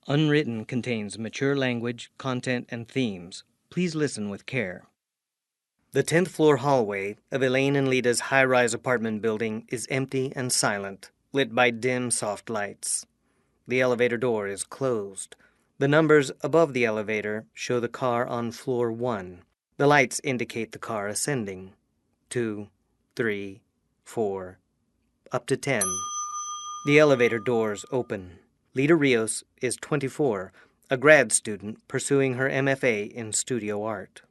Unwritten contains mature language, content, and themes. Please listen with care. The 10th floor hallway of Elaine and Leda's high-rise apartment building is empty and silent, lit by dim, soft lights. The elevator door is closed. The numbers above the elevator show the car on floor 1. The lights indicate the car ascending. 2, 3, 4, up to 10. The elevator doors open. Leda Rios is 24, a grad student pursuing her MFA in studio art.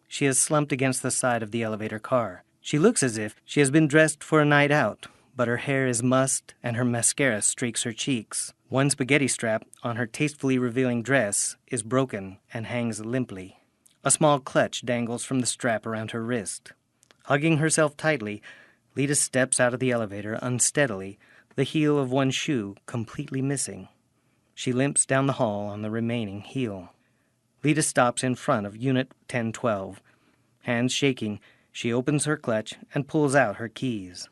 She is slumped against the side of the elevator car. She looks as if she has been dressed for a night out, but her hair is mussed and her mascara streaks her cheeks. One spaghetti strap on her tastefully revealing dress is broken and hangs limply. A small clutch dangles from the strap around her wrist. Hugging herself tightly, Leda steps out of the elevator unsteadily, the heel of one shoe completely missing. She limps down the hall on the remaining heel. Leda stops in front of Unit 1012. Hands shaking, she opens her clutch and pulls out her keys.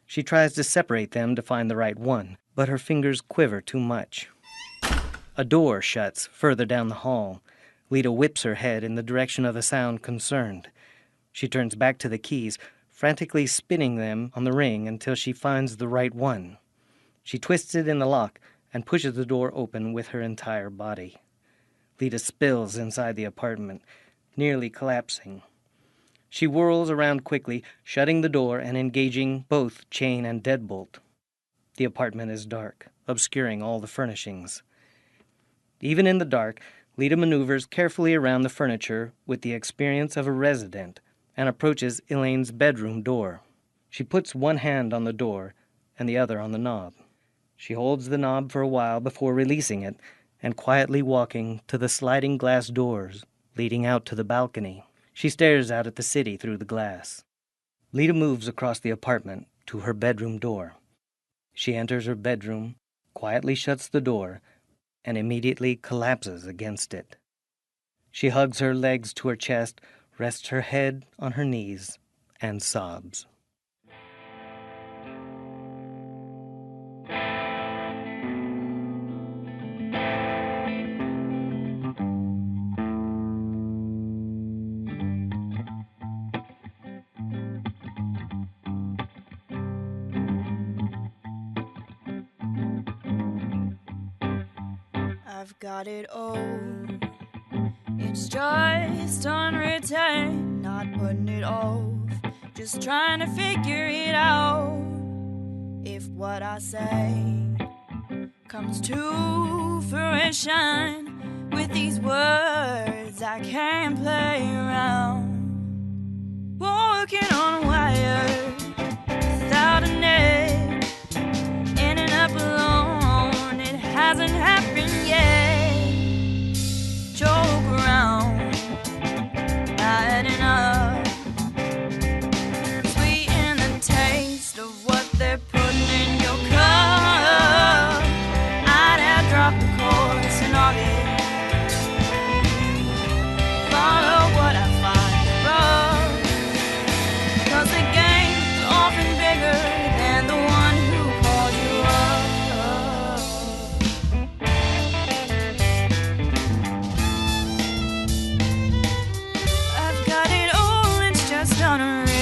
She tries to separate them to find the right one, but her fingers quiver too much. A door shuts further down the hall. Leda whips her head in the direction of the sound concerned. She turns back to the keys, frantically spinning them on the ring until she finds the right one. She twists it in the lock and pushes the door open with her entire body. Leda spills inside the apartment, nearly collapsing. She whirls around quickly, shutting the door and engaging both chain and deadbolt. The apartment is dark, obscuring all the furnishings. Even in the dark, Leda maneuvers carefully around the furniture with the experience of a resident and approaches Elaine's bedroom door. She puts one hand on the door and the other on the knob. She holds the knob for a while before releasing it and quietly walking to the sliding glass doors leading out to the balcony. She stares out at the city through the glass. Leda moves across the apartment to her bedroom door. She enters her bedroom, quietly shuts the door, and immediately collapses against it. She hugs her legs to her chest, rests her head on her knees, and sobs. I've got it all. It's just unwritten, not putting it off, just trying to figure it out. If what I say comes to fruition, with these words I can't play around. Walking on a wire without a net, ending up alone, it hasn't happened yet. Joke around, not adding up, sweeten the taste of what they're putting in your cup. I'd have dropped the course and all it, follow what I find rough, 'cause the game's often bigger than the one who called you up. I've got it all, it's just unwritten.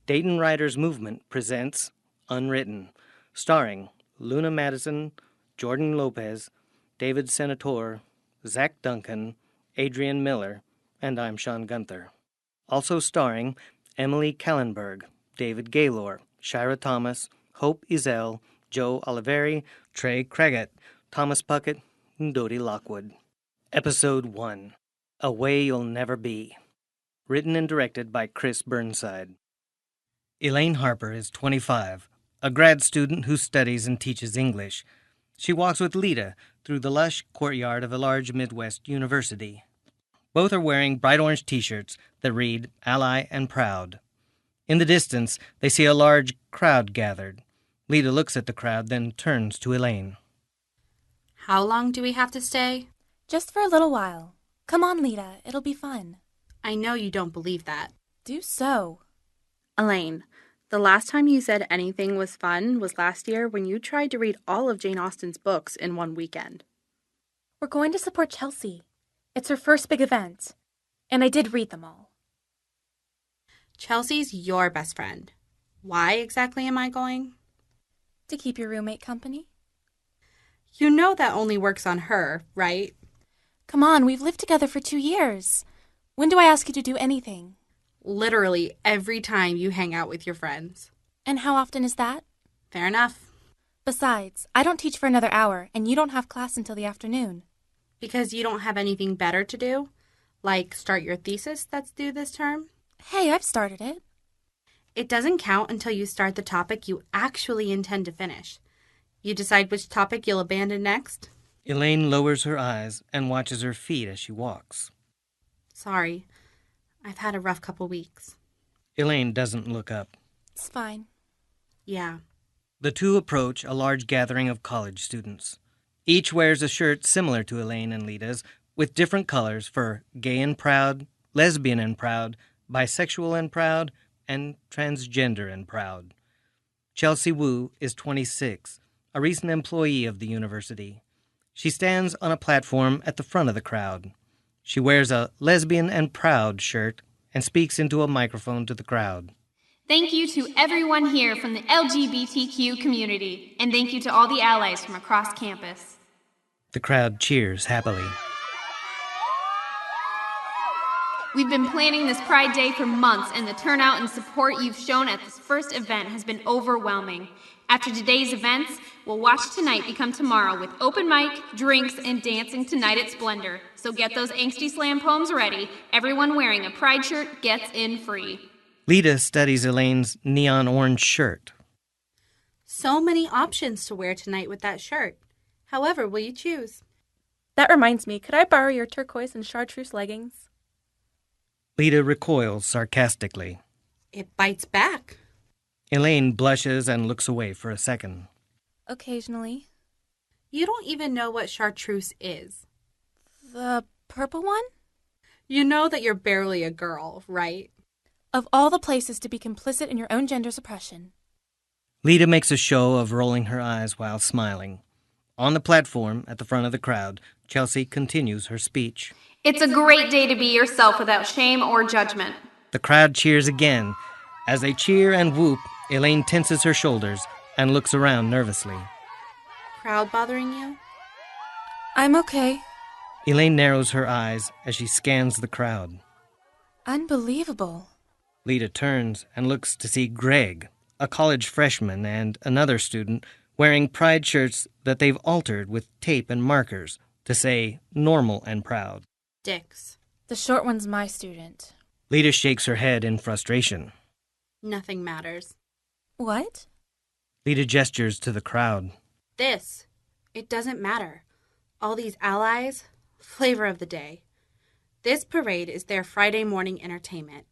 Dayton Writers Movement presents Unwritten, starring Luna Madison, Jordan Lopez, David Senator, Zach Duncan, Adrian Miller, and I'm Sean Gunther. Also starring Emily Kallenberg, David Gaylor, Shira Thomas, Hope Ezell, Joe Oliveri, Trey Craggett, Thomas Puckett, and Dodie Lockwood. Episode 1, A Way You'll Never Be. Written and directed by Chris Burnside. Elaine Harper is 25, a grad student who studies and teaches English. She walks with Leda through the lush courtyard of a large Midwest university. Both are wearing bright orange t-shirts that read Ally and Proud. In the distance, they see a large crowd gathered. Leda looks at the crowd, then turns to Elaine. How long do we have to stay? Just for a little while. Come on, Leda. It'll be fun. I know you don't believe that. Do so. Elaine, the last time you said anything was fun was last year when you tried to read all of Jane Austen's books in one weekend. We're going to support Chelsea. It's her first big event. And I did read them all. Chelsea's your best friend. Why exactly am I going? To keep your roommate company. You know that only works on her, right? Come on, we've lived together for 2 years. When do I ask you to do anything? Literally every time you hang out with your friends. And how often is that? Fair enough. Besides, I don't teach for another hour, and you don't have class until the afternoon. Because you don't have anything better to do? Like start your thesis that's due this term? Hey, I've started it. It doesn't count until you start the topic you actually intend to finish. You decide which topic you'll abandon next? Elaine lowers her eyes and watches her feet as she walks. Sorry. I've had a rough couple weeks. Elaine doesn't look up. It's fine. Yeah. The two approach a large gathering of college students. Each wears a shirt similar to Elaine and Leda's, with different colors for gay and proud, lesbian and proud, bisexual and proud, and transgender and proud. Chelsea Wu is 26, a recent employee of the university. She stands on a platform at the front of the crowd. She wears a lesbian and proud shirt and speaks into a microphone to the crowd. Thank you to everyone here from the LGBTQ community, and thank you to all the allies from across campus. The crowd cheers happily. We've been planning this Pride Day for months, and the turnout and support you've shown at this first event has been overwhelming. After today's events, we'll watch tonight become tomorrow with open mic, drinks, and dancing tonight at Splendor. So get those angsty slam poems ready. Everyone wearing a Pride shirt gets in free. Leda studies Elaine's neon orange shirt. So many options to wear tonight with that shirt. However, will you choose? That reminds me, could I borrow your turquoise and chartreuse leggings? Leda recoils sarcastically. It bites back. Elaine blushes and looks away for a second. Occasionally. You don't even know what chartreuse is. The purple one? You know that you're barely a girl, right? Of all the places to be complicit in your own gender suppression. Leda makes a show of rolling her eyes while smiling. On the platform, at the front of the crowd, Chelsea continues her speech. It's a great day to be yourself without shame or judgment. The crowd cheers again. As they cheer and whoop, Elaine tenses her shoulders and looks around nervously. Crowd bothering you? I'm okay. Elaine narrows her eyes as she scans the crowd. Unbelievable. Leda turns and looks to see Greg, a college freshman and another student, wearing pride shirts that they've altered with tape and markers to say normal and proud. Dicks. The short one's my student. Leda shakes her head in frustration. Nothing matters. What? Leda gestures to the crowd. This. It doesn't matter. All these allies, flavor of the day. This parade is their Friday morning entertainment.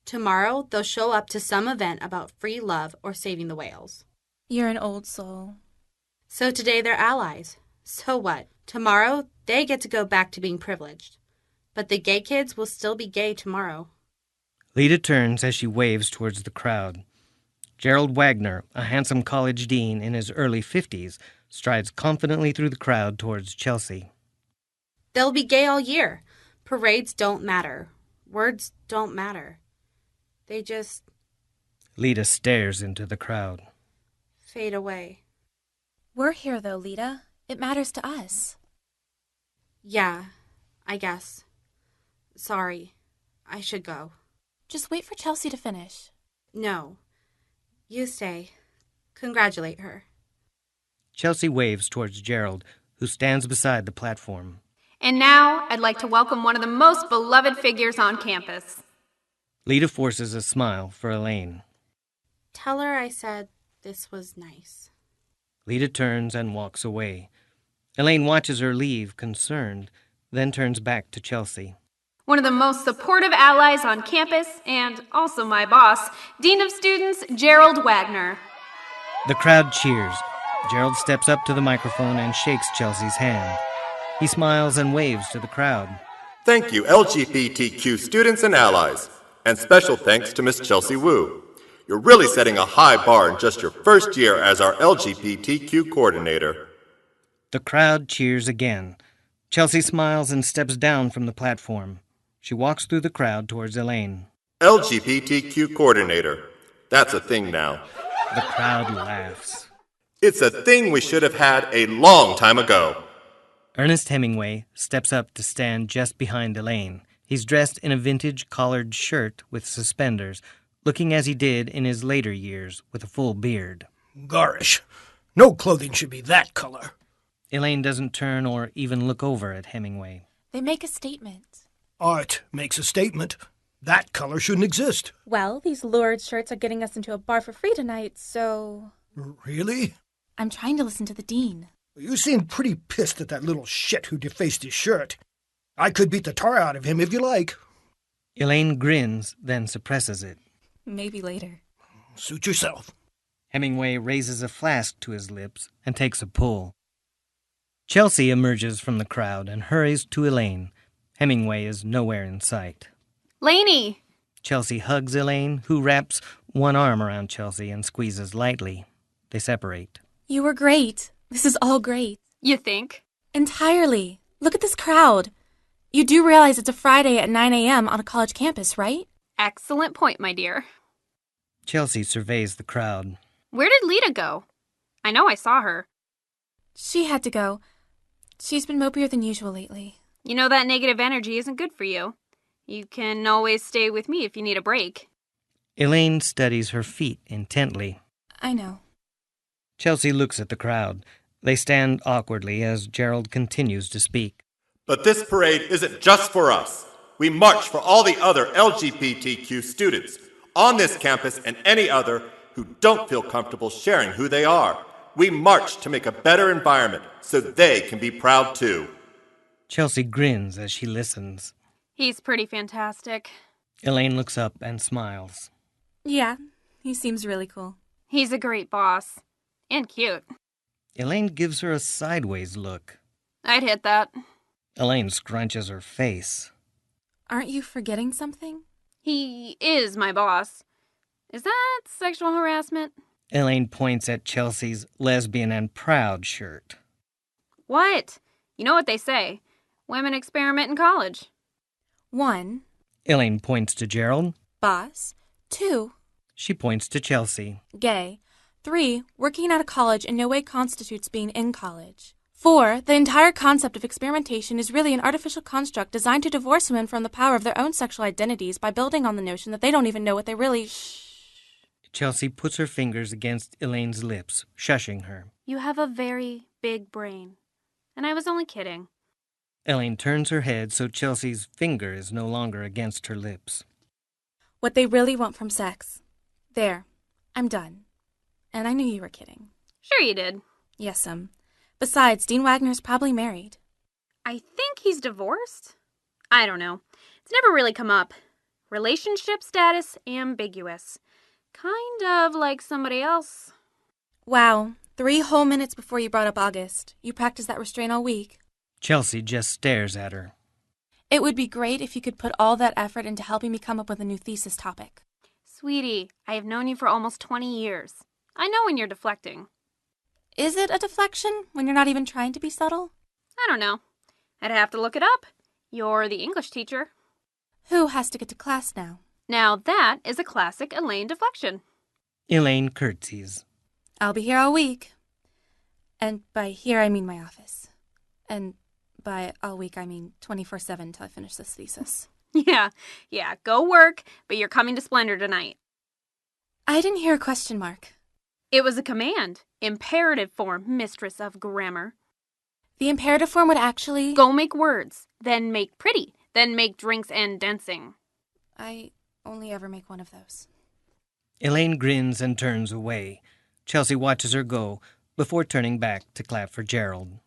Tomorrow, they'll show up to some event about free love or saving the whales. You're an old soul. So today they're allies. So what? Tomorrow, they get to go back to being privileged. But the gay kids will still be gay tomorrow. Leda turns as she waves towards the crowd. Gerald Wagner, a handsome college dean in his early 50s, strides confidently through the crowd towards Chelsea. They'll be gay all year. Parades don't matter. Words don't matter. They just Leda stares into the crowd. fade away. We're here, though, Leda. It matters to us. Yeah, I guess. Sorry. I should go. Just wait for Chelsea to finish. No. You stay. Congratulate her. Chelsea waves towards Gerald, who stands beside the platform. And now, I'd like to welcome one of the most beloved figures on campus. Leda forces a smile for Elaine. Tell her I said this was nice. Leda turns and walks away. Elaine watches her leave, concerned, then turns back to Chelsea. One of the most supportive allies on campus, and also my boss, Dean of Students, Gerald Wagner. The crowd cheers. Gerald steps up to the microphone and shakes Chelsea's hand. He smiles and waves to the crowd. Thank you, LGBTQ students and allies. And special thanks to Miss Chelsea Wu. You're really setting a high bar in just your first year as our LGBTQ coordinator. The crowd cheers again. Chelsea smiles and steps down from the platform. She walks through the crowd towards Elaine. LGBTQ coordinator. That's a thing now. The crowd laughs. It's a thing we should have had a long time ago. Ernest Hemingway steps up to stand just behind Elaine. He's dressed in a vintage collared shirt with suspenders, looking as he did in his later years with a full beard. Garish. No clothing should be that color. Elaine doesn't turn or even look over at Hemingway. They make a statement. Art makes a statement. That color shouldn't exist. Well, these lurid shirts are getting us into a bar for free tonight, so... Really? I'm trying to listen to the dean. You seem pretty pissed at that little shit who defaced his shirt. I could beat the tar out of him if you like. Elaine grins, then suppresses it. Maybe later. Suit yourself. Hemingway raises a flask to his lips and takes a pull. Chelsea emerges from the crowd and hurries to Elaine. Hemingway is nowhere in sight. Laney! Chelsea hugs Elaine, who wraps one arm around Chelsea and squeezes lightly. They separate. You were great. This is all great. You think? Entirely. Look at this crowd. You do realize it's a Friday at 9 a.m. on a college campus, right? Excellent point, my dear. Chelsea surveys the crowd. Where did Leda go? I know I saw her. She had to go. She's been mopier than usual lately. You know that negative energy isn't good for you. You can always stay with me if you need a break. Elaine studies her feet intently. I know. Chelsea looks at the crowd. They stand awkwardly as Gerald continues to speak. But this parade isn't just for us. We march for all the other LGBTQ students on this campus and any other who don't feel comfortable sharing who they are. We march to make a better environment so they can be proud too. Chelsea grins as she listens. He's pretty fantastic. Elaine looks up and smiles. Yeah, he seems really cool. He's a great boss. And cute. Elaine gives her a sideways look. I'd hit that. Elaine scrunches her face. Aren't you forgetting something? He is my boss. Is that sexual harassment? Elaine points at Chelsea's lesbian and proud shirt. What? You know what they say. Women experiment in college. 1, Elaine points to Gerald. boss. 2, She points to Chelsea. gay. 3, working at a college in no way constitutes being in college. 4, the entire concept of experimentation is really an artificial construct designed to divorce women from the power of their own sexual identities by building on the notion that they don't even know what they really... Chelsea puts her fingers against Elaine's lips, shushing her. You have a very big brain. And I was only kidding. Elaine turns her head so Chelsea's finger is no longer against her lips. What they really want from sex. There. I'm done. And I knew you were kidding. Sure you did. Yes'm. Besides, Dean Wagner's probably married. I think he's divorced? I don't know. It's never really come up. Relationship status ambiguous. Kind of like somebody else. Wow. 3 whole minutes before you brought up August. You practiced that restraint all week. Chelsea just stares at her. It would be great if you could put all that effort into helping me come up with a new thesis topic. Sweetie, I have known you for almost 20 years. I know when you're deflecting. Is it a deflection when you're not even trying to be subtle? I don't know. I'd have to look it up. You're the English teacher. Who has to get to class now? Now that is a classic Elaine deflection. Elaine curtsies. I'll be here all week. And by here, I mean my office. And by all week, I mean 24/7 until I finish this thesis. Yeah, go work, but you're coming to Splendor tonight. I didn't hear a question mark. It was a command. Imperative form, mistress of grammar. The imperative form would actually... Go make words, then make pretty, then make drinks and dancing. I only ever make one of those. Elaine grins and turns away. Chelsea watches her go before turning back to clap for Gerald.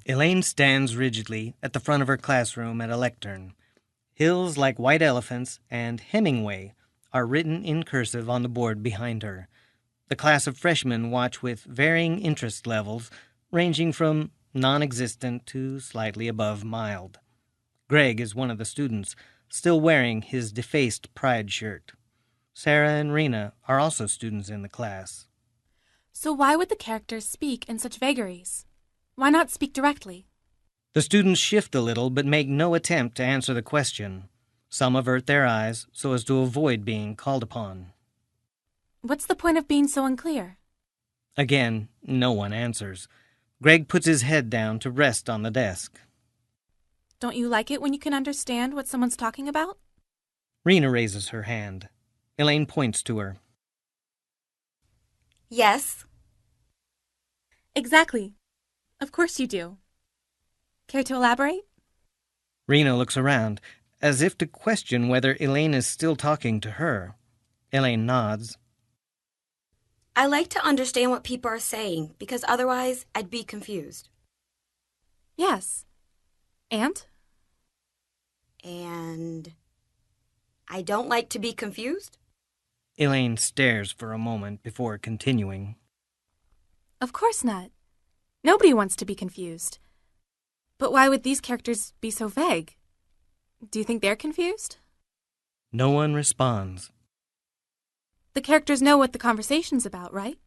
Elaine stands rigidly at the front of her classroom at a lectern. Hills like white elephants and Hemingway are written in cursive on the board behind her. The class of freshmen watch with varying interest levels, ranging from non-existent to slightly above mild. Greg is one of the students, still wearing his defaced pride shirt. Sarah and Rena are also students in the class. So why would the characters speak in such vagaries? Why not speak directly? The students shift a little but make no attempt to answer the question. Some avert their eyes so as to avoid being called upon. What's the point of being so unclear? Again, no one answers. Greg puts his head down to rest on the desk. Don't you like it when you can understand what someone's talking about? Rena raises her hand. Elaine points to her. Yes. Exactly. Of course you do. Care to elaborate? Rena looks around, as if to question whether Elaine is still talking to her. Elaine nods. I like to understand what people are saying, because otherwise I'd be confused. Yes. And? And I don't like to be confused? Elaine stares for a moment before continuing. Of course not. Nobody wants to be confused. But why would these characters be so vague? Do you think they're confused? No one responds. The characters know what the conversation's about, right?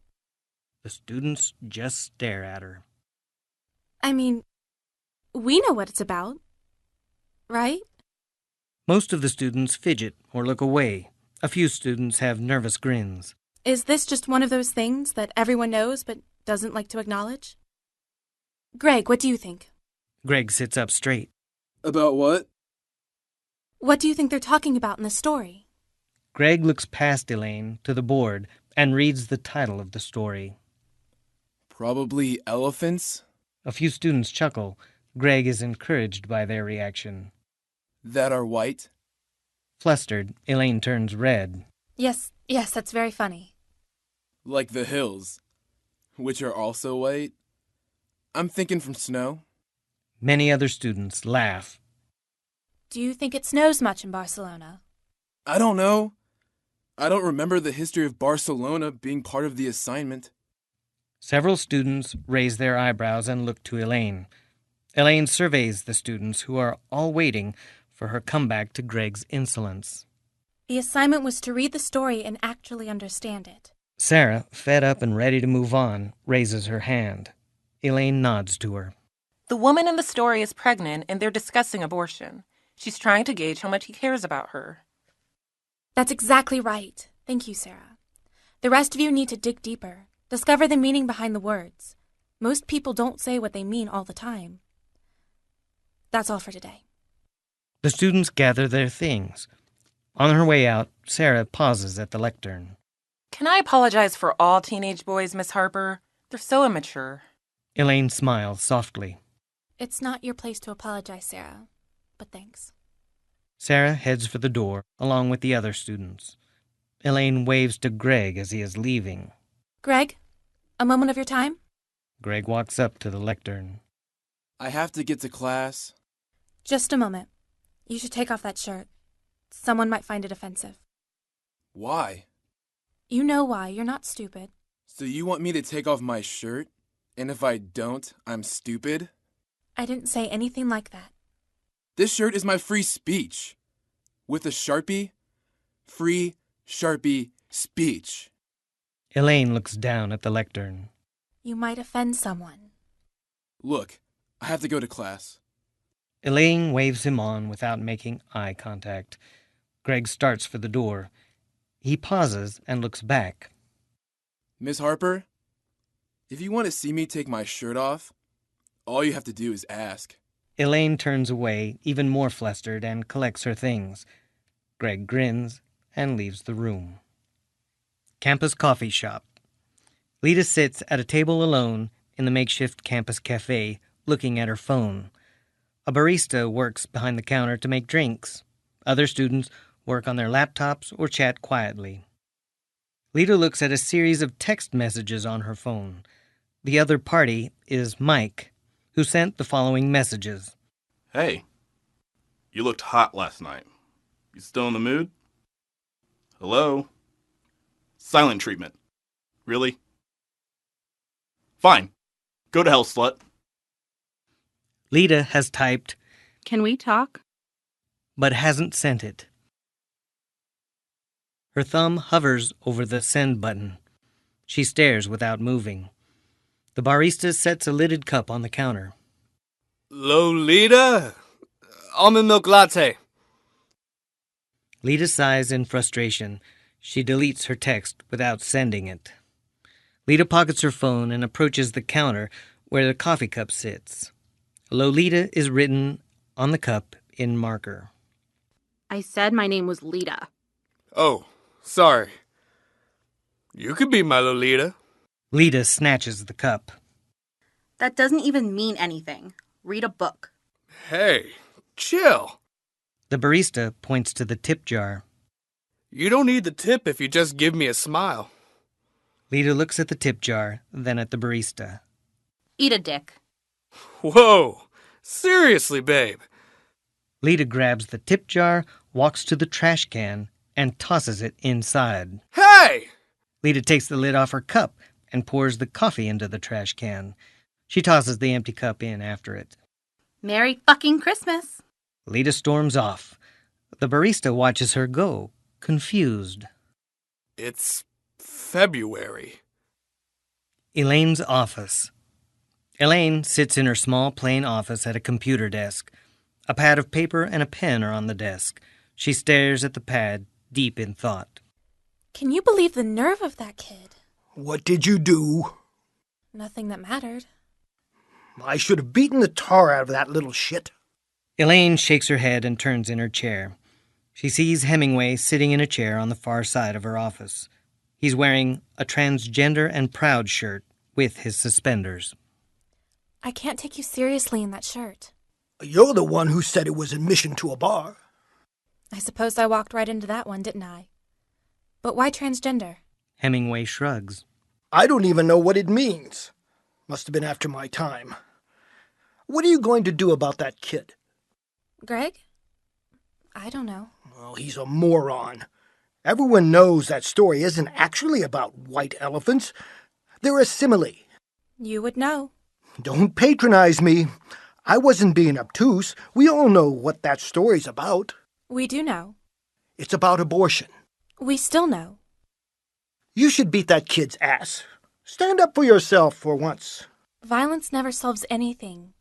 The students just stare at her. I mean, we know what it's about, right? Most of the students fidget or look away. A few students have nervous grins. Is this just one of those things that everyone knows but doesn't like to acknowledge? Greg, what do you think? Greg sits up straight. About what? What do you think they're talking about in the story? Greg looks past Elaine to the board and reads the title of the story. Probably elephants? A few students chuckle. Greg is encouraged by their reaction. That are white? Flustered, Elaine turns red. Yes, that's very funny. Like the hills, which are also white? I'm thinking from snow. Many other students laugh. Do you think it snows much in Barcelona? I don't know. I don't remember the history of Barcelona being part of the assignment. Several students raise their eyebrows and look to Elaine. Elaine surveys the students who are all waiting for her comeback to Greg's insolence. The assignment was to read the story and actually understand it. Sarah, fed up and ready to move on, raises her hand. Elaine nods to her. The woman in the story is pregnant and they're discussing abortion. She's trying to gauge how much he cares about her. That's exactly right. Thank you, Sarah. The rest of you need to dig deeper. Discover the meaning behind the words. Most people don't say what they mean all the time. That's all for today. The students gather their things. On her way out, Sarah pauses at the lectern. Can I apologize for all teenage boys, Miss Harper? They're so immature. Elaine smiles softly. It's not your place to apologize, Sarah, but thanks. Sarah heads for the door, along with the other students. Elaine waves to Greg as he is leaving. Greg, a moment of your time? Greg walks up to the lectern. I have to get to class. Just a moment. You should take off that shirt. Someone might find it offensive. Why? You know why. You're not stupid. So you want me to take off my shirt? And if I don't, I'm stupid? I didn't say anything like that. This shirt is my free speech. With a Sharpie? Free Sharpie speech. Elaine looks down at the lectern. You might offend someone. Look, I have to go to class. Elaine waves him on without making eye contact. Greg starts for the door. He pauses and looks back. Miss Harper, if you want to see me take my shirt off, all you have to do is ask. Elaine turns away, even more flustered, and collects her things. Greg grins and leaves the room. Campus coffee shop. Leda sits at a table alone in the makeshift campus cafe, looking at her phone. A barista works behind the counter to make drinks. Other students work on their laptops or chat quietly. Leda looks at a series of text messages on her phone. The other party is Mike, who sent the following messages. Hey, you looked hot last night. You still in the mood? Hello? Silent treatment. Really? Fine. Go to hell, slut. Leda has typed, Can we talk? but hasn't sent it. Her thumb hovers over the send button. She stares without moving. The barista sets a lidded cup on the counter. Lolita? Almond milk latte. Leda sighs in frustration. She deletes her text without sending it. Leda pockets her phone and approaches the counter where the coffee cup sits. Lolita is written on the cup in marker. I said my name was Leda. Oh, sorry. You could be my Lolita. Leda snatches the cup. That doesn't even mean anything. Read a book. Hey, chill. The barista points to the tip jar. You don't need the tip if you just give me a smile. Leda looks at the tip jar, then at the barista. Eat a dick. Whoa, seriously, babe. Leda grabs the tip jar, walks to the trash can, and tosses it inside. Hey! Leda takes the lid off her cup and pours the coffee into the trash can. She tosses the empty cup in after it. Merry fucking Christmas. Leda storms off. The barista watches her go, confused. It's February. Elaine's office. Elaine sits in her small, plain office at a computer desk. A pad of paper and a pen are on the desk. She stares at the pad, deep in thought. Can you believe the nerve of that kid? What did you do? Nothing that mattered. I should have beaten the tar out of that little shit. Elaine shakes her head and turns in her chair. She sees Hemingway sitting in a chair on the far side of her office. He's wearing a transgender and proud shirt with his suspenders. I can't take you seriously in that shirt. You're the one who said it was admission to a bar. I suppose I walked right into that one, didn't I? But why transgender? Hemingway shrugs. I don't even know what it means. Must have been after my time. What are you going to do about that kid? Greg? I don't know. Oh, he's a moron. Everyone knows that story isn't actually about white elephants. They're a simile. You would know. Don't patronize me. I wasn't being obtuse. We all know what that story's about. We do know. It's about abortion. We still know. You should beat that kid's ass. Stand up for yourself for once. Violence never solves anything.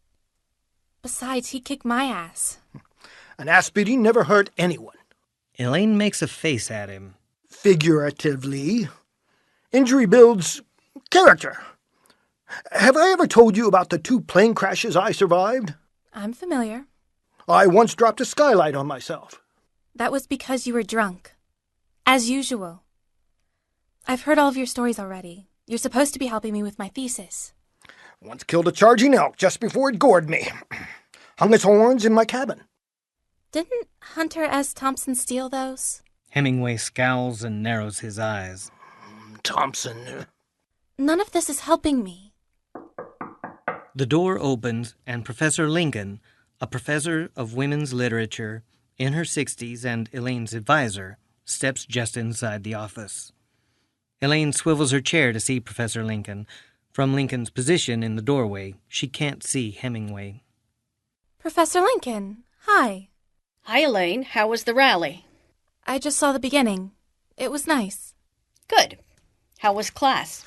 Besides, he kicked my ass. An ass beating never hurt anyone. Elaine makes a face at him. Figuratively. Injury builds character. Have I ever told you about the 2 plane crashes I survived? I'm familiar. I once dropped a skylight on myself. That was because you were drunk. As usual. I've heard all of your stories already. You're supposed to be helping me with my thesis. Once killed a charging elk just before it gored me. Hung its horns in my cabin. Didn't Hunter S. Thompson steal those? Hemingway scowls and narrows his eyes. Thompson. None of this is helping me. The door opens and Professor Lincoln, a professor of women's literature, in her 60s and Elaine's advisor, steps just inside the office. Elaine swivels her chair to see Professor Lincoln. From Lincoln's position in the doorway, she can't see Hemingway. Professor Lincoln, hi. Hi, Elaine. How was the rally? I just saw the beginning. It was nice. Good. How was class?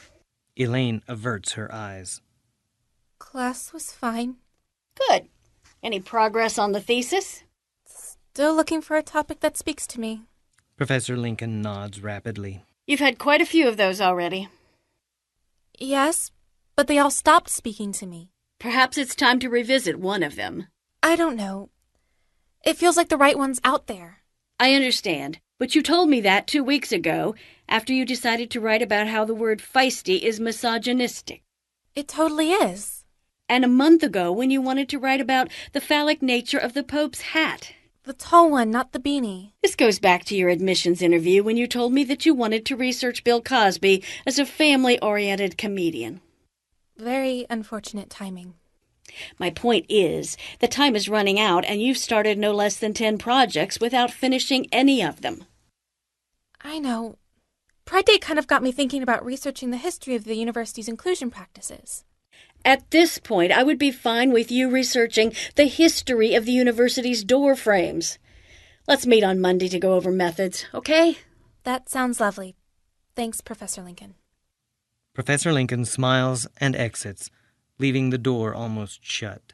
Elaine averts her eyes. Class was fine. Good. Any progress on the thesis? Still looking for a topic that speaks to me. Professor Lincoln nods rapidly. You've had quite a few of those already. Yes, but they all stopped speaking to me. Perhaps it's time to revisit one of them. I don't know. It feels like the right one's out there. I understand, but you told me that 2 weeks ago, after you decided to write about how the word feisty is misogynistic. It totally is. And a month ago when you wanted to write about the phallic nature of the Pope's hat. The tall one, not the beanie. This goes back to your admissions interview when you told me that you wanted to research Bill Cosby as a family-oriented comedian. Very unfortunate timing. My point is, the time is running out and you've started no less than 10 projects without finishing any of them. I know. Pride Day kind of got me thinking about researching the history of the university's inclusion practices. At this point, I would be fine with you researching the history of the university's door frames. Let's meet on Monday to go over methods, okay? That sounds lovely. Thanks, Professor Lincoln. Professor Lincoln smiles and exits, leaving the door almost shut.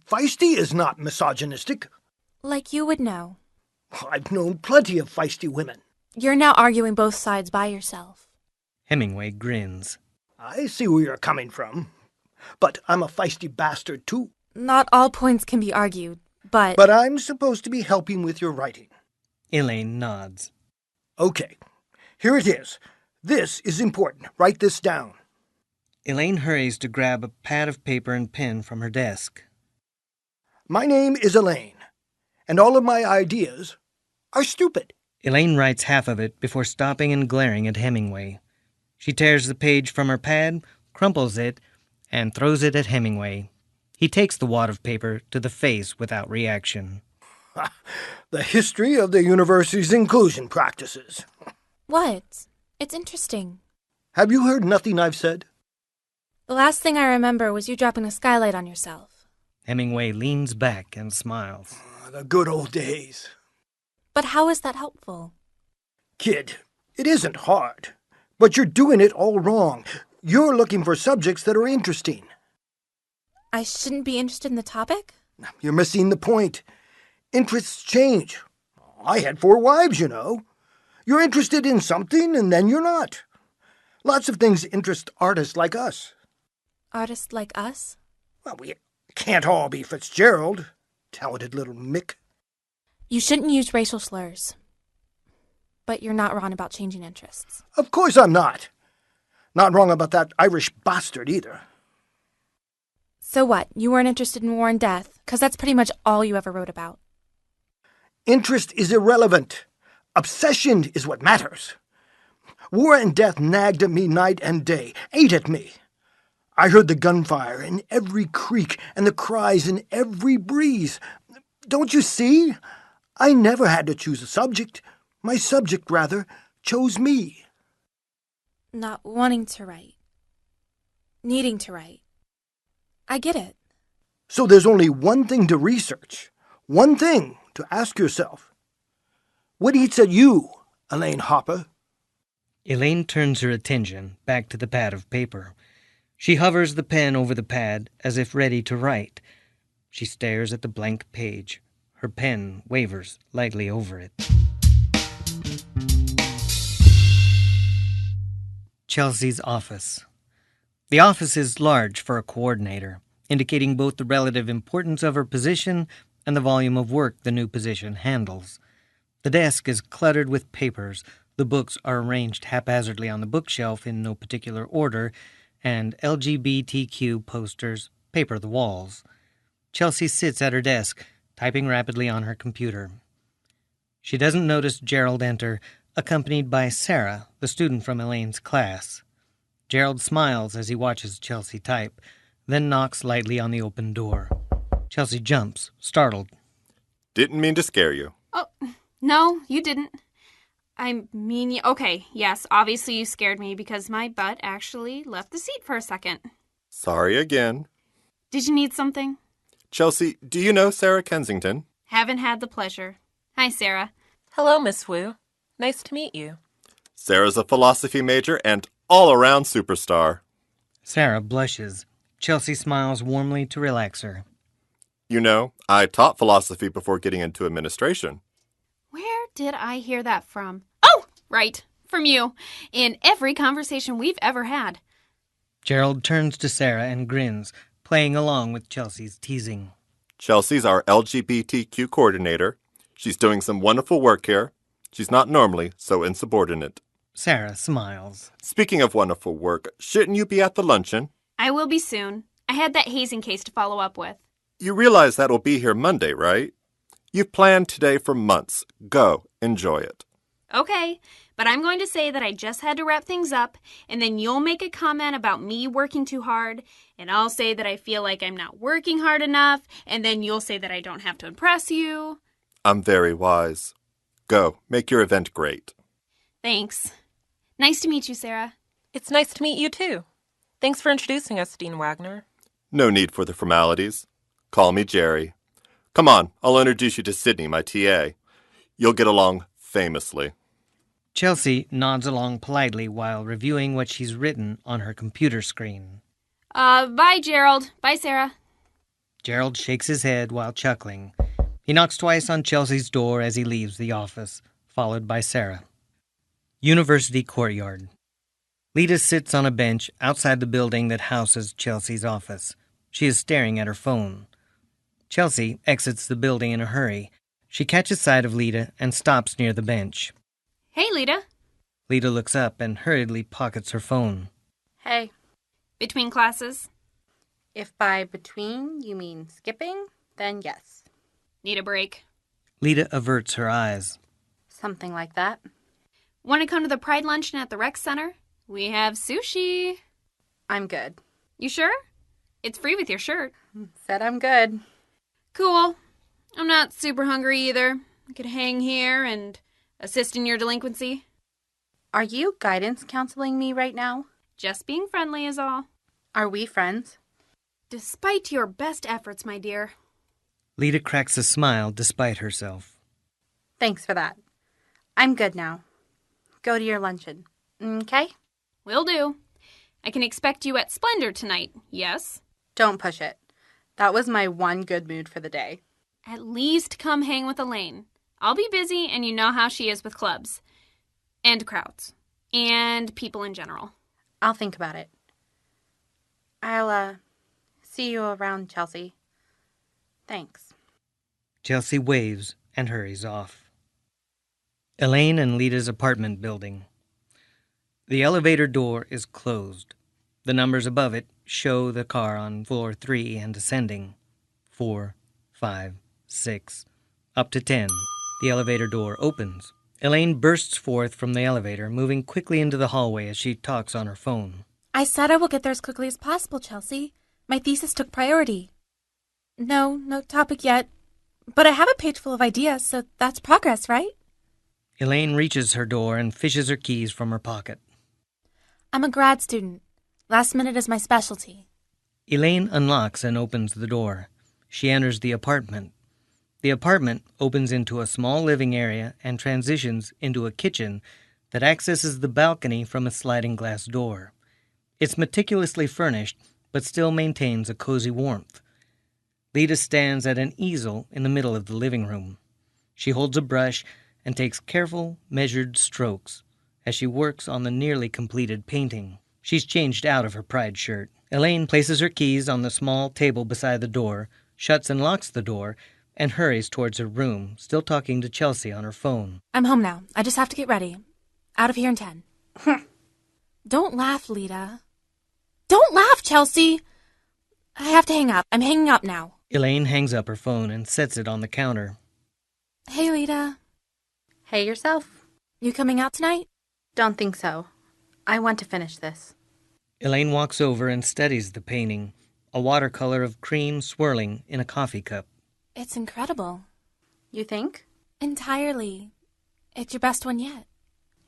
Feisty is not misogynistic. Like you would know. I've known plenty of feisty women. You're now arguing both sides by yourself. Hemingway grins. I see where you're coming from. But I'm a feisty bastard, too. Not all points can be argued, but... But I'm supposed to be helping with your writing. Elaine nods. Okay, here it is. This is important. Write this down. Elaine hurries to grab a pad of paper and pen from her desk. My name is Elaine, and all of my ideas are stupid. Elaine writes half of it before stopping and glaring at Hemingway. She tears the page from her pad, crumples it, and throws it at Hemingway. He takes the wad of paper to the face without reaction. The history of the university's inclusion practices. What? It's interesting. Have you heard nothing I've said? The last thing I remember was you dropping a skylight on yourself. Hemingway leans back and smiles. The good old days. But how is that helpful? Kid, it isn't hard. But you're doing it all wrong. You're looking for subjects that are interesting. I shouldn't be interested in the topic? You're missing the point. Interests change. I had 4 wives, you know. You're interested in something, and then you're not. Lots of things interest artists like us. Artists like us? Well, we can't all be Fitzgerald. Talented little Mick. You shouldn't use racial slurs. But you're not wrong about changing interests. Of course I'm not. Not wrong about that Irish bastard either. So what? You weren't interested in war and death? Because that's pretty much all you ever wrote about. Interest is irrelevant. Obsession is what matters. War and death nagged at me night and day, ate at me. I heard the gunfire in every creek and the cries in every breeze. Don't you see? I never had to choose a subject. My subject, rather, chose me. Not wanting to write. Needing to write. I get it. So there's only one thing to research. One thing to ask yourself. What eats at you, Elaine Hopper? Elaine turns her attention back to the pad of paper. She hovers the pen over the pad as if ready to write. She stares at the blank page. Her pen wavers lightly over it. Chelsea's office. The office is large for a coordinator, indicating both the relative importance of her position and the volume of work the new position handles. The desk is cluttered with papers. The books are arranged haphazardly on the bookshelf in no particular order, and LGBTQ posters paper the walls. Chelsea sits at her desk, typing rapidly on her computer. She doesn't notice Gerald enter, accompanied by Sarah, the student from Elaine's class. Gerald smiles as he watches Chelsea type, then knocks lightly on the open door. Chelsea jumps, startled. Didn't mean to scare you. Oh, no, you didn't. Okay, yes, obviously you scared me because my butt actually left the seat for a second. Sorry again. Did you need something? Chelsea, do you know Sarah Kensington? Haven't had the pleasure. Hi, Sarah. Hello, Miss Wu. Nice to meet you. Sarah's a philosophy major and all-around superstar. Sarah blushes. Chelsea smiles warmly to relax her. You know, I taught philosophy before getting into administration. Where did I hear that from? Oh, right, from you. In every conversation we've ever had. Gerald turns to Sarah and grins, playing along with Chelsea's teasing. Chelsea's our LGBTQ coordinator. She's doing some wonderful work here. She's not normally so insubordinate. Sarah smiles. Speaking of wonderful work, shouldn't you be at the luncheon? I will be soon. I had that hazing case to follow up with. You realize that'll be here Monday, right? You've planned today for months. Go, enjoy it. Okay, but I'm going to say that I just had to wrap things up, and then you'll make a comment about me working too hard, and I'll say that I feel like I'm not working hard enough, and then you'll say that I don't have to impress you. I'm very wise. Go, make your event great. Thanks. Nice to meet you, Sarah. It's nice to meet you, too. Thanks for introducing us, Dean Wagner. No need for the formalities. Call me Jerry. Come on, I'll introduce you to Sydney, my TA. You'll get along famously. Chelsea nods along politely while reviewing what she's written on her computer screen. Bye, Gerald. Bye, Sarah. Gerald shakes his head while chuckling. He knocks twice on Chelsea's door as he leaves the office, followed by Sarah. University courtyard. Leda sits on a bench outside the building that houses Chelsea's office. She is staring at her phone. Chelsea exits the building in a hurry. She catches sight of Leda and stops near the bench. Hey, Leda. Leda looks up and hurriedly pockets her phone. Hey. Between classes? If by between you mean skipping, then yes. Need a break? Leda averts her eyes. Something like that. Want to come to the Pride Luncheon at the Rec Center? We have sushi. I'm good. You sure? It's free with your shirt. Said I'm good. Cool. I'm not super hungry either. I could hang here and assist in your delinquency. Are you guidance counseling me right now? Just being friendly is all. Are we friends? Despite your best efforts, my dear. Leda cracks a smile despite herself. Thanks for that. I'm good now. Go to your luncheon, okay? Will do. I can expect you at Splendor tonight, yes? Don't push it. That was my one good mood for the day. At least come hang with Elaine. I'll be busy, and you know how she is with clubs. And crowds. And people in general. I'll think about it. I'll, see you around, Chelsea. Thanks. Chelsea waves and hurries off. Elaine and Leda's apartment building. The elevator door is closed. The numbers above it show the car on floor 3 and ascending. 4, 5, 6, up to 10. The elevator door opens. Elaine bursts forth from the elevator, moving quickly into the hallway as she talks on her phone. I said I will get there as quickly as possible, Chelsea. My thesis took priority. No topic yet. But I have a page full of ideas, so that's progress, right? Elaine reaches her door and fishes her keys from her pocket. I'm a grad student. Last minute is my specialty. Elaine unlocks and opens the door. She enters the apartment. The apartment opens into a small living area and transitions into a kitchen that accesses the balcony from a sliding glass door. It's meticulously furnished, but still maintains a cozy warmth. Leda stands at an easel in the middle of the living room. She holds a brush and takes careful, measured strokes as she works on the nearly completed painting. She's changed out of her pride shirt. Elaine places her keys on the small table beside the door, shuts and locks the door, and hurries towards her room, still talking to Chelsea on her phone. I'm home now. I just have to get ready. Out of here in 10. Don't laugh, Leda. Don't laugh, Chelsea! I have to hang up. I'm hanging up now. Elaine hangs up her phone and sets it on the counter. Hey, Leda. Hey yourself. You coming out tonight? Don't think so. I want to finish this. Elaine walks over and studies the painting, a watercolor of cream swirling in a coffee cup. It's incredible. You think? Entirely. It's your best one yet.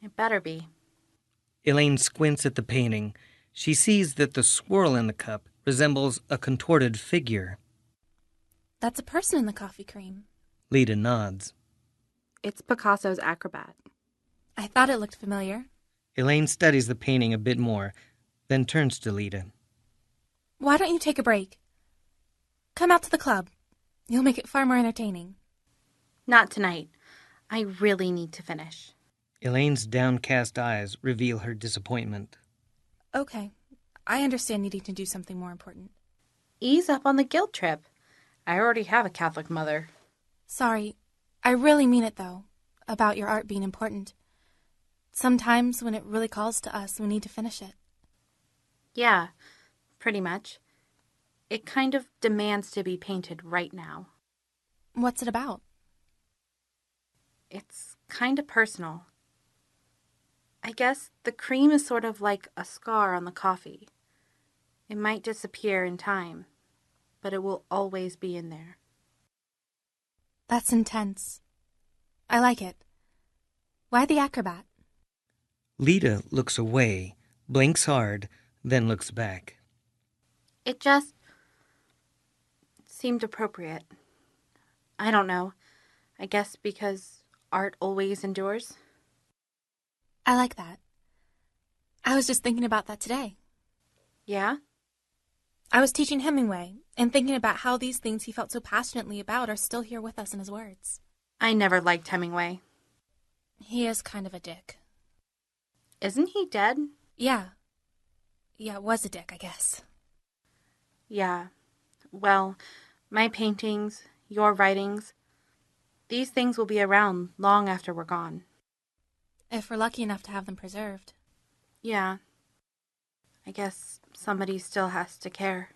It better be. Elaine squints at the painting. She sees that the swirl in the cup resembles a contorted figure. That's a person in the coffee cream. Leda nods. It's Picasso's Acrobat. I thought it looked familiar. Elaine studies the painting a bit more, then turns to Leda. Why don't you take a break? Come out to the club. You'll make it far more entertaining. Not tonight. I really need to finish. Elaine's downcast eyes reveal her disappointment. Okay. I understand needing to do something more important. Ease up on the guilt trip. I already have a Catholic mother. Sorry. I really mean it, though, about your art being important. Sometimes when it really calls to us, we need to finish it. Yeah, pretty much. It kind of demands to be painted right now. What's it about? It's kind of personal. I guess the cream is sort of like a scar on the coffee. It might disappear in time, but it will always be in there. That's intense. I like it. Why the acrobat? Leda looks away, blinks hard, then looks back. It just seemed appropriate. I don't know. I guess because art always endures. I like that. I was just thinking about that today. Yeah? I was teaching Hemingway and thinking about how these things he felt so passionately about are still here with us in his words. I never liked Hemingway. He is kind of a dick. Isn't he dead? Yeah, was a dick, I guess. Yeah. Well, my paintings, your writings, these things will be around long after we're gone. If we're lucky enough to have them preserved. Yeah. I guess somebody still has to care.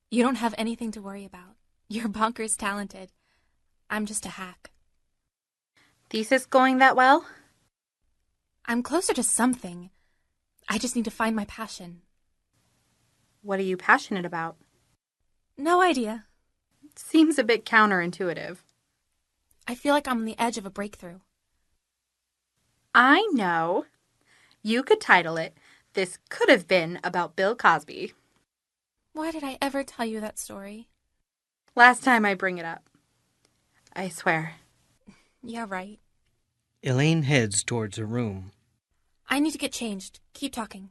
You don't have anything to worry about. You're bonkers talented. I'm just a hack. Thesis going that well? I'm closer to something. I just need to find my passion. What are you passionate about? No idea. Seems a bit counterintuitive. I feel like I'm on the edge of a breakthrough. I know. You could title it, "This Could Have Been About Bill Cosby." Why did I ever tell you that story? Last time I bring it up. I swear. Yeah, right. Elaine heads towards her room. I need to get changed. Keep talking.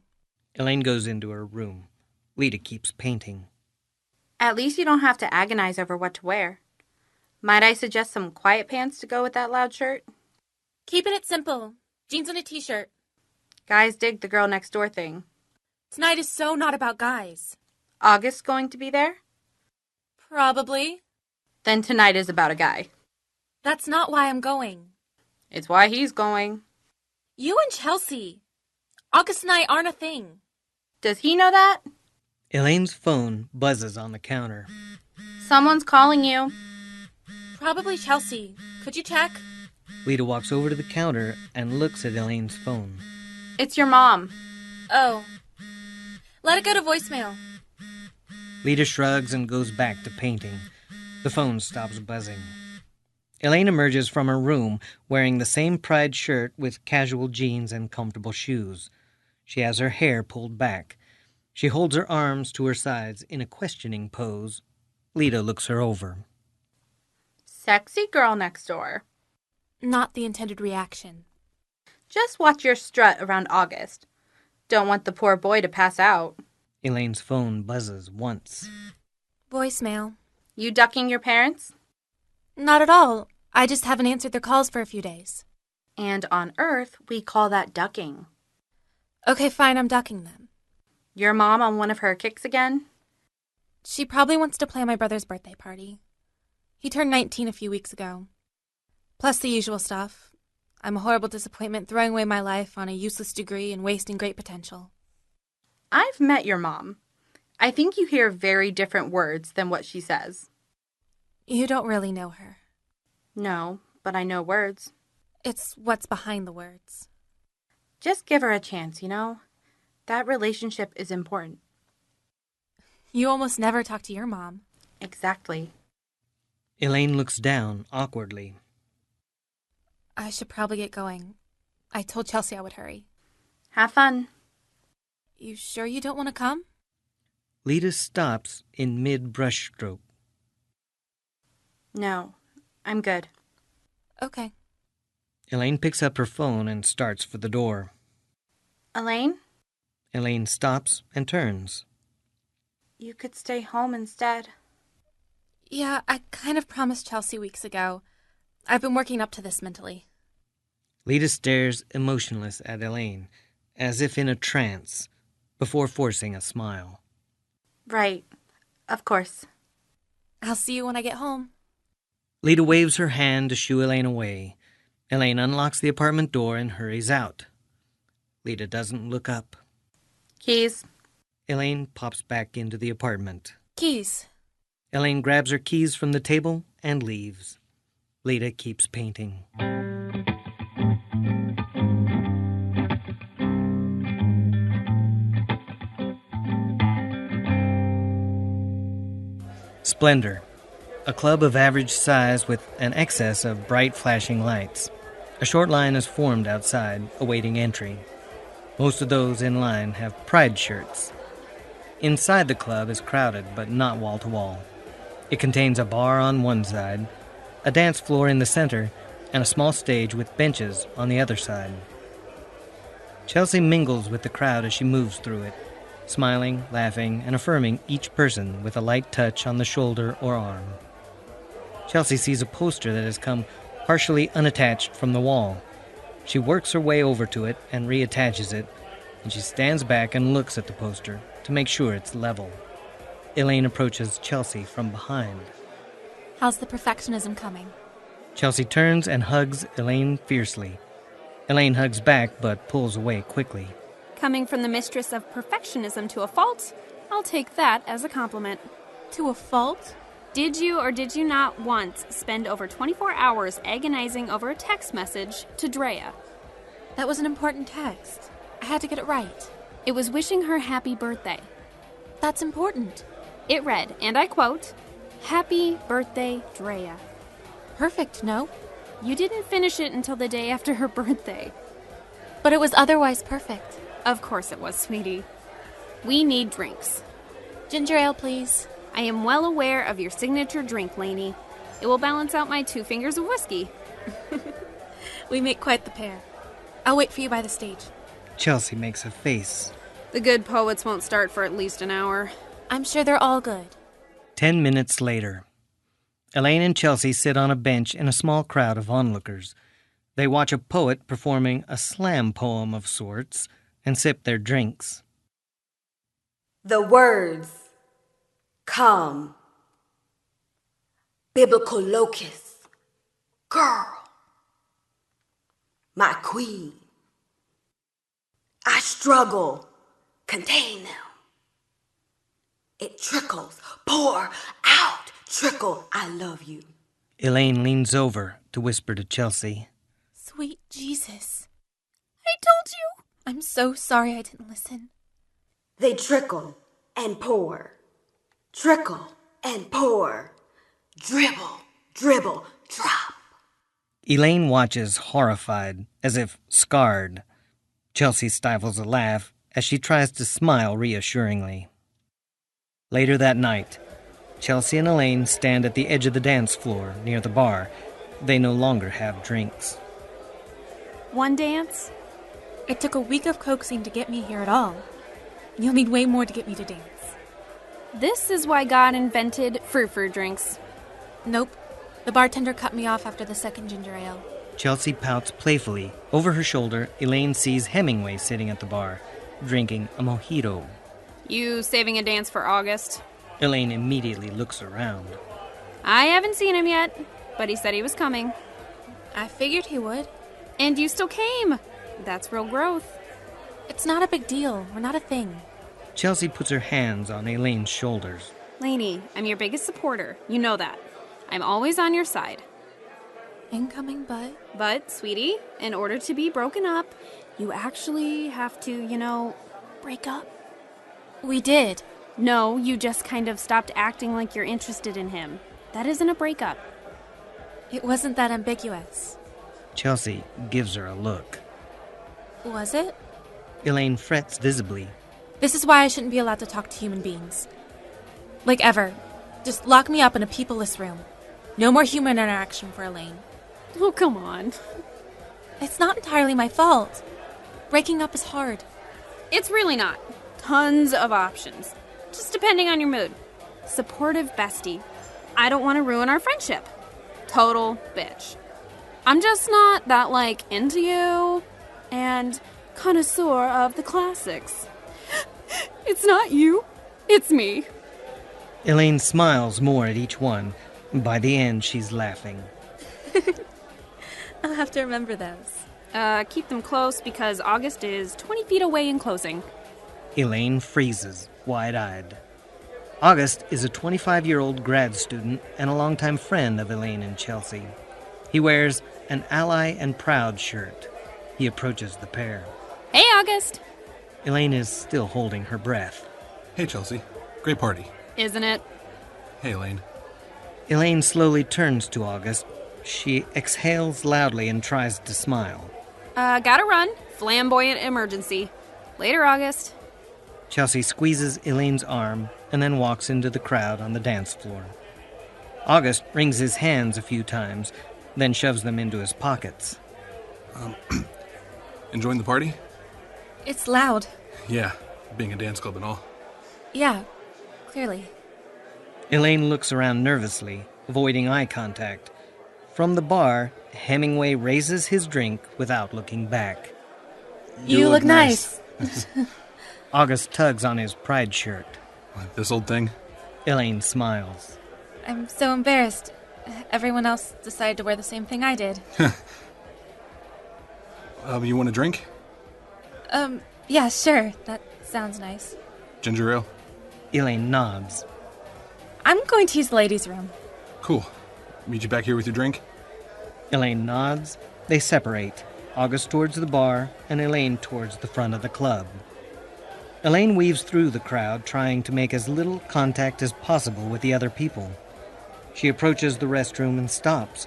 Elaine goes into her room. Leda keeps painting. At least you don't have to agonize over what to wear. Might I suggest some quiet pants to go with that loud shirt? Keeping it simple. Jeans and a t-shirt. Guys dig the girl next door thing. Tonight is so not about guys. August going to be there? Probably. Then tonight is about a guy. That's not why I'm going. It's why he's going. You and Chelsea. August and I aren't a thing. Does he know that? Elaine's phone buzzes on the counter. Someone's calling you. Probably Chelsea. Could you check? Leda walks over to the counter and looks at Elaine's phone. It's your mom. Oh. Let it go to voicemail. Leda shrugs and goes back to painting. The phone stops buzzing. Elaine emerges from her room wearing the same Pride shirt with casual jeans and comfortable shoes. She has her hair pulled back. She holds her arms to her sides in a questioning pose. Leda looks her over. Sexy girl next door. Not the intended reaction. Just watch your strut around August. Don't want the poor boy to pass out. Elaine's phone buzzes once. Voicemail. You ducking your parents? Not at all. I just haven't answered their calls for a few days. And on Earth, we call that ducking. Okay, fine, I'm ducking them. Your mom on one of her kicks again? She probably wants to plan my brother's birthday party. He turned 19 a few weeks ago. Plus the usual stuff. I'm a horrible disappointment throwing away my life on a useless degree and wasting great potential. I've met your mom. I think you hear very different words than what she says. You don't really know her. No, but I know words. It's what's behind the words. Just give her a chance, you know? That relationship is important. You almost never talk to your mom. Exactly. Elaine looks down awkwardly. I should probably get going. I told Chelsea I would hurry. Have fun. You sure you don't want to come? Leda stops in mid-brushstroke. No, I'm good. Okay. Elaine picks up her phone and starts for the door. Elaine? Elaine stops and turns. You could stay home instead. Yeah, I kind of promised Chelsea weeks ago. I've been working up to this mentally. Leda stares emotionless at Elaine, as if in a trance, before forcing a smile. Right. Of course. I'll see you when I get home. Leda waves her hand to shoo Elaine away. Elaine unlocks the apartment door and hurries out. Leda doesn't look up. Keys. Elaine pops back into the apartment. Keys. Elaine grabs her keys from the table and leaves. Leda keeps painting. Splendor, a club of average size with an excess of bright flashing lights. A short line is formed outside, awaiting entry. Most of those in line have pride shirts. Inside the club is crowded, but not wall-to-wall. It contains a bar on one side, a dance floor in the center, and a small stage with benches on the other side. Chelsea mingles with the crowd as she moves through it, smiling, laughing, and affirming each person with a light touch on the shoulder or arm. Chelsea sees a poster that has come partially unattached from the wall. She works her way over to it and reattaches it, and she stands back and looks at the poster to make sure it's level. Elaine approaches Chelsea from behind. How's the perfectionism coming? Chelsea turns and hugs Elaine fiercely. Elaine hugs back but pulls away quickly. Coming from the mistress of perfectionism to a fault, I'll take that as a compliment. To a fault? Did you or did you not once spend over 24 hours agonizing over a text message to Drea? That was an important text. I had to get it right. It was wishing her happy birthday. That's important. It read, and I quote, "Happy birthday, Drea." Perfect, no? You didn't finish it until the day after her birthday. But it was otherwise perfect. Of course it was, sweetie. We need drinks. Ginger ale, please. I am well aware of your signature drink, Lainey. It will balance out my 2 fingers of whiskey. We make quite the pair. I'll wait for you by the stage. Chelsea makes a face. The good poets won't start for at least an hour. I'm sure they're all good. 10 minutes later. Elaine and Chelsea sit on a bench in a small crowd of onlookers. They watch a poet performing a slam poem of sorts and sip their drinks. The words come. Biblical locus. Girl. My queen. I struggle. Contain them. It trickles. Pour out. Trickle. I love you. Elaine leans over to whisper to Chelsea. Sweet Jesus. I told you. I'm so sorry I didn't listen. They trickle and pour. Trickle and pour. Dribble, dribble, drop. Elaine watches horrified, as if scarred. Chelsea stifles a laugh as she tries to smile reassuringly. Later that night, Chelsea and Elaine stand at the edge of the dance floor near the bar. They no longer have drinks. One dance? It took a week of coaxing to get me here at all. You'll need way more to get me to dance. This is why God invented frou-frou drinks. Nope. The bartender cut me off after the second ginger ale. Chelsea pouts playfully. Over her shoulder, Elaine sees Hemingway sitting at the bar, drinking a mojito. You saving a dance for August? Elaine immediately looks around. I haven't seen him yet, but he said he was coming. I figured he would. And you still came. That's real growth. It's not a big deal. We're not a thing. Chelsea puts her hands on Elaine's shoulders. Lainey, I'm your biggest supporter. You know that. I'm always on your side. Incoming, but... But, sweetie, in order to be broken up, you actually have to, break up. We did. No, you just kind of stopped acting like you're interested in him. That isn't a breakup. It wasn't that ambiguous. Chelsea gives her a look. Was it? Elaine frets visibly. This is why I shouldn't be allowed to talk to human beings. Like ever. Just lock me up in a peopleless room. No more human interaction for Elaine. Oh, come on. It's not entirely my fault. Breaking up is hard. It's really not. Tons of options. Just depending on your mood. Supportive bestie. I don't want to ruin our friendship. Total bitch. I'm just not that, into you. And connoisseur of the classics. It's not you. It's me. Elaine smiles more at each one. By the end, she's laughing. I'll have to remember those. Keep them close because August is 20 feet away in closing. Elaine freezes, wide-eyed. August is a 25-year-old grad student and a longtime friend of Elaine and Chelsea. He wears an Ally and Proud shirt. He approaches the pair. Hey, August! Elaine is still holding her breath. Hey, Chelsea. Great party. Isn't it? Hey, Elaine. Elaine slowly turns to August. She exhales loudly and tries to smile. Gotta run. Flamboyant emergency. Later, August. Chelsea squeezes Elaine's arm and then walks into the crowd on the dance floor. August wrings his hands a few times, then shoves them into his pockets. Enjoying the party? It's loud. Yeah, being a dance club and all. Yeah, clearly. Elaine looks around nervously, avoiding eye contact. From the bar, Hemingway raises his drink without looking back. You look nice. August tugs on his pride shirt. Like this old thing? Elaine smiles. I'm so embarrassed. Everyone else decided to wear the same thing I did. You want a drink? Yeah, sure. That sounds nice. Ginger ale? Elaine nods. I'm going to use the ladies' room. Cool. Meet you back here with your drink? Elaine nods. They separate. August towards the bar, and Elaine towards the front of the club. Elaine weaves through the crowd, trying to make as little contact as possible with the other people. She approaches the restroom and stops.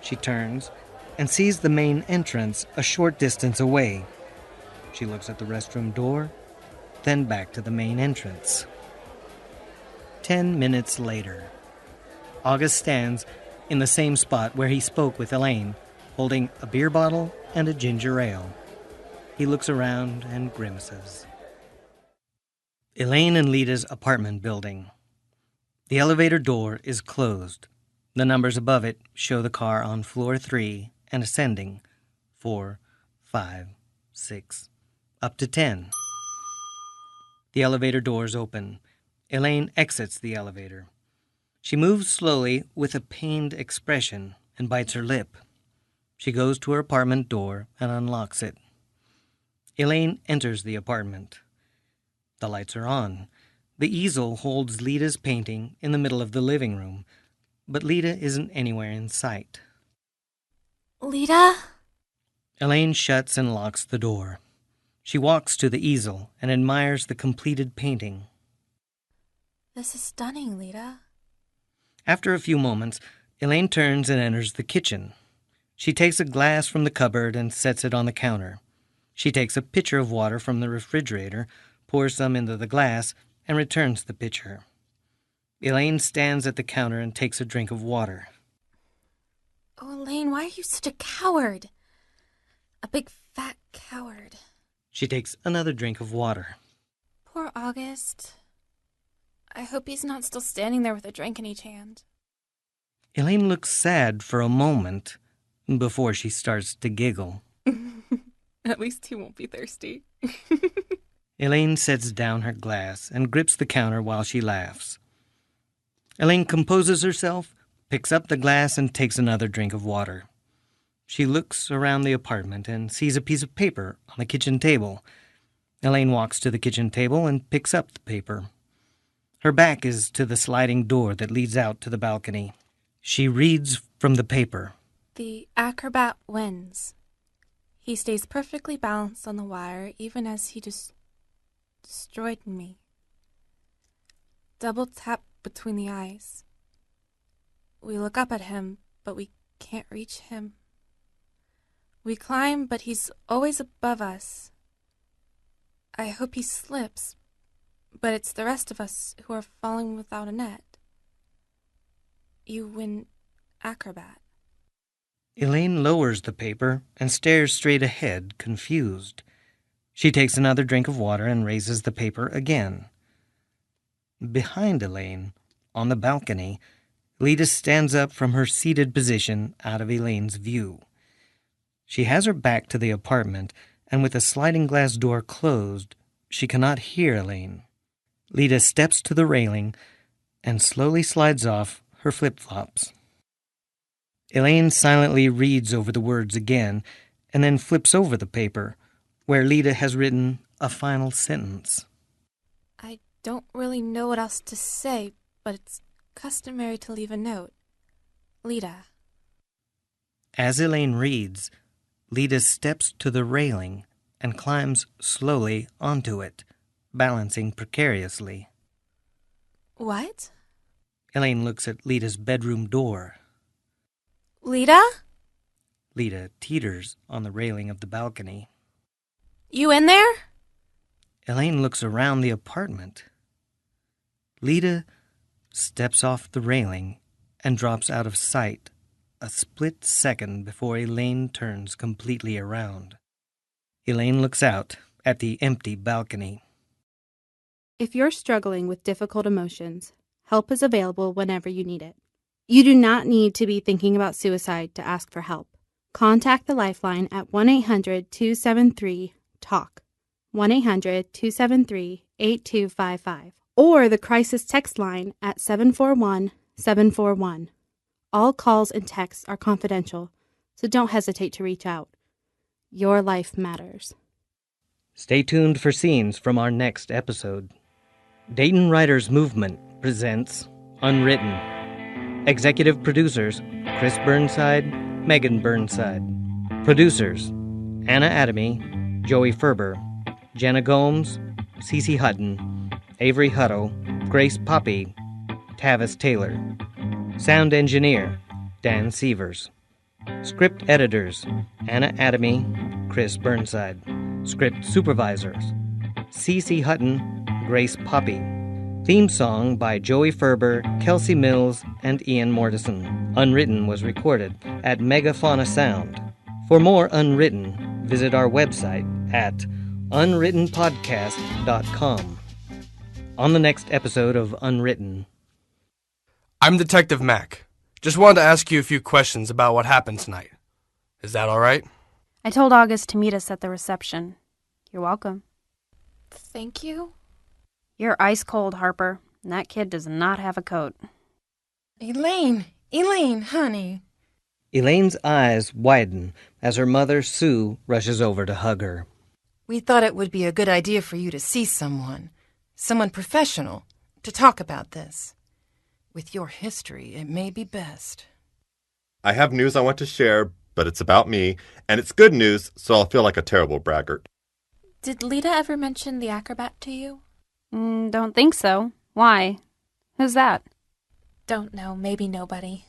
She turns and sees the main entrance a short distance away. She looks at the restroom door, then back to the main entrance. 10 minutes later, August stands in the same spot where he spoke with Elaine, holding a beer bottle and a ginger ale. He looks around and grimaces. Elaine and Leda's apartment building. The elevator door is closed. The numbers above it show the car on floor 3 and ascending 4, 5, 6, up to 10. The elevator doors open. Elaine exits the elevator. She moves slowly with a pained expression and bites her lip. She goes to her apartment door and unlocks it. Elaine enters the apartment. The lights are on. The easel holds Leda's painting in the middle of the living room, but Leda isn't anywhere in sight. Leda? Elaine shuts and locks the door. She walks to the easel and admires the completed painting. This is stunning, Leda. After a few moments, Elaine turns and enters the kitchen. She takes a glass from the cupboard and sets it on the counter. She takes a pitcher of water from the refrigerator, pours some into the glass, and returns the pitcher. Elaine stands at the counter and takes a drink of water. Oh, Elaine, why are you such a coward? A big fat coward. She takes another drink of water. Poor August. I hope he's not still standing there with a drink in each hand. Elaine looks sad for a moment before she starts to giggle. At least he won't be thirsty. Elaine sets down her glass and grips the counter while she laughs. Elaine composes herself, picks up the glass, and takes another drink of water. She looks around the apartment and sees a piece of paper on the kitchen table. Elaine walks to the kitchen table and picks up the paper. Her back is to the sliding door that leads out to the balcony. She reads from the paper. The acrobat wins. He stays perfectly balanced on the wire even as he destroyed me. Double tap between the eyes. We look up at him, but we can't reach him. We climb, but he's always above us. I hope he slips, but it's the rest of us who are falling without a net. You win acrobat. Elaine lowers the paper and stares straight ahead, confused. She takes another drink of water and raises the paper again. Behind Elaine, on the balcony, Leda stands up from her seated position out of Elaine's view. She has her back to the apartment, and with the sliding glass door closed, she cannot hear Elaine. Leda steps to the railing and slowly slides off her flip-flops. Elaine silently reads over the words again and then flips over the paper, where Leda has written a final sentence. I don't really know what else to say, but it's customary to leave a note. Leda. As Elaine reads, Leda steps to the railing and climbs slowly onto it, balancing precariously. What? Elaine looks at Leda's bedroom door. Leda? Leda teeters on the railing of the balcony. You in there? Elaine looks around the apartment. Leda steps off the railing and drops out of sight a split second before Elaine turns completely around. Elaine looks out at the empty balcony. If you're struggling with difficult emotions, help is available whenever you need it. You do not need to be thinking about suicide to ask for help. Contact the Lifeline at 1-800-273-TALK, 1-800-273-8255, or the Crisis Text Line at 741-741. All calls and texts are confidential, so don't hesitate to reach out. Your life matters. Stay tuned for scenes from our next episode. Dayton Writers Movement presents Unwritten. Executive producers, Chris Burnside, Megan Burnside. Producers, Anna Adamy, Joey Ferber, Jenna Gomes, Cece Hutton, Avery Hutto, Grace Poppy, Tavis Taylor. Sound engineer, Dan Sievers. Script editors, Anna Adamy, Chris Burnside. Script supervisors, Cece Hutton, Grace Poppy. Theme song by Joey Ferber, Kelsey Mills, and Ian Mortison. Unwritten was recorded at Megafauna Sound. For more Unwritten, visit our website at unwrittenpodcast.com. On the next episode of Unwritten. I'm Detective Mac. Just wanted to ask you a few questions about what happened tonight. Is that all right? I told August to meet us at the reception. You're welcome. Thank you. You're ice cold, Harper. And that kid does not have a coat. Elaine, honey. Elaine's eyes widen as her mother, Sue, rushes over to hug her. We thought it would be a good idea for you to see someone professional, to talk about this. With your history, it may be best. I have news I want to share, but it's about me, and it's good news, so I'll feel like a terrible braggart. Did Leda ever mention the acrobat to you? Don't think so. Why? Who's that? Don't know. Maybe nobody.